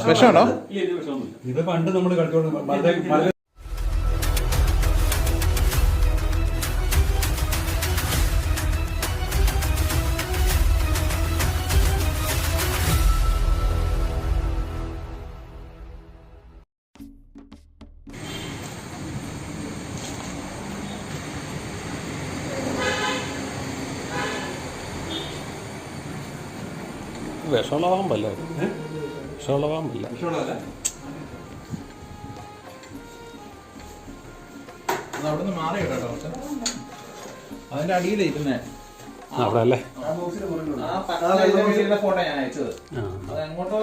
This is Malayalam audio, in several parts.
വിഷമാണോ? ഇത് പണ്ട് നമ്മൾ കളിച്ചോണ്ട് വിഷമുള്ളവാൻ പല്ല വിഷമുള്ളവാൻ പല്ല അവിടുന്ന് മാറി കേട്ടോ. അതിന്റെ അടിയിലിരുന്നേ അവിടെ അല്ലേ ഫോട്ടോ ഞാൻ അയച്ചത്. അത് എങ്ങോട്ടോ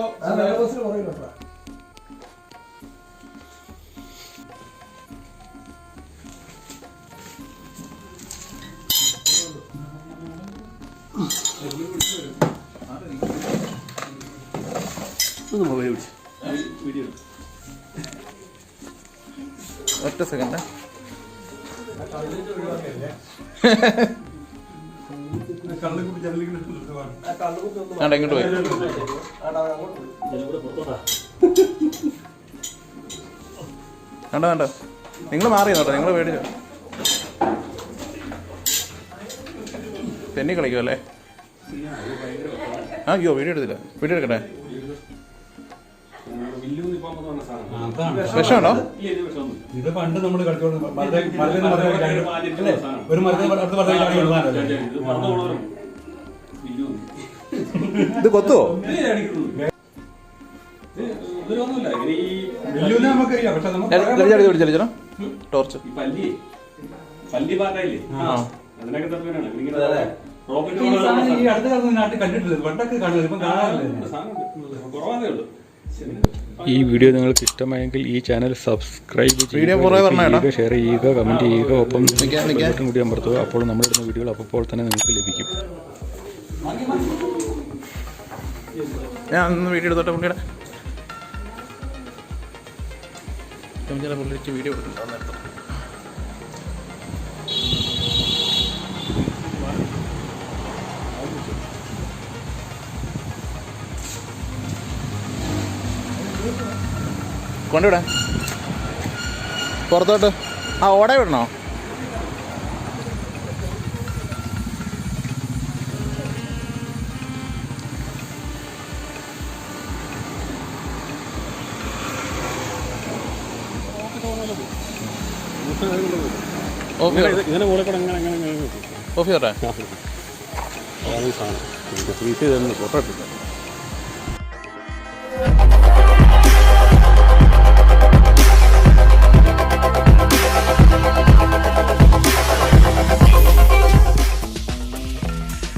ഒറ്റ സെക്കൻഡ് ഇങ്ങോട്ട് പോയി. വേണ്ട നിങ്ങൾ മാറി നോട്ടോ. നിങ്ങൾ പേടിച്ചോ. തെന്നി കളിക്കുമല്ലേ? അയ്യോ വീഡിയോ എടുത്തില്ല. വീഡിയോ എടുക്കട്ടെ. വിഷമാണോ? ഇത് പണ്ട് നമ്മൾ കളിച്ചോണ്ട് ഇത് കൊത്തുവോ? ടോർച്ച് ഈ വീഡിയോ നിങ്ങൾക്ക് ഇഷ്ടമായെങ്കിൽ ഈ ചാനൽ സബ്സ്ക്രൈബ് ചെയ്യുക, ഷെയർ ചെയ്യുക, കമൻറ്റ് ചെയ്യുക, ഒപ്പം ബട്ടൺ കൂടി അമർത്തുക. അപ്പോൾ നമ്മളിടുന്ന വീഡിയോകൾ അപ്പോൾ തന്നെ നിങ്ങൾക്ക് ലഭിക്കും. ഞാൻ ഒന്ന് വീഡിയോ എടുത്തോട്ടെ. പുള്ളിയുടെ പുള്ളി വീഡിയോ എടുത്തിട്ടുണ്ടോ? കൊണ്ടുവിടാ പുറത്തോട്ട്. ഓട വിടണോ? ഓഫ് ചെയ്തോട്ടെ. ഫോട്ടോ എടുത്തില്ല.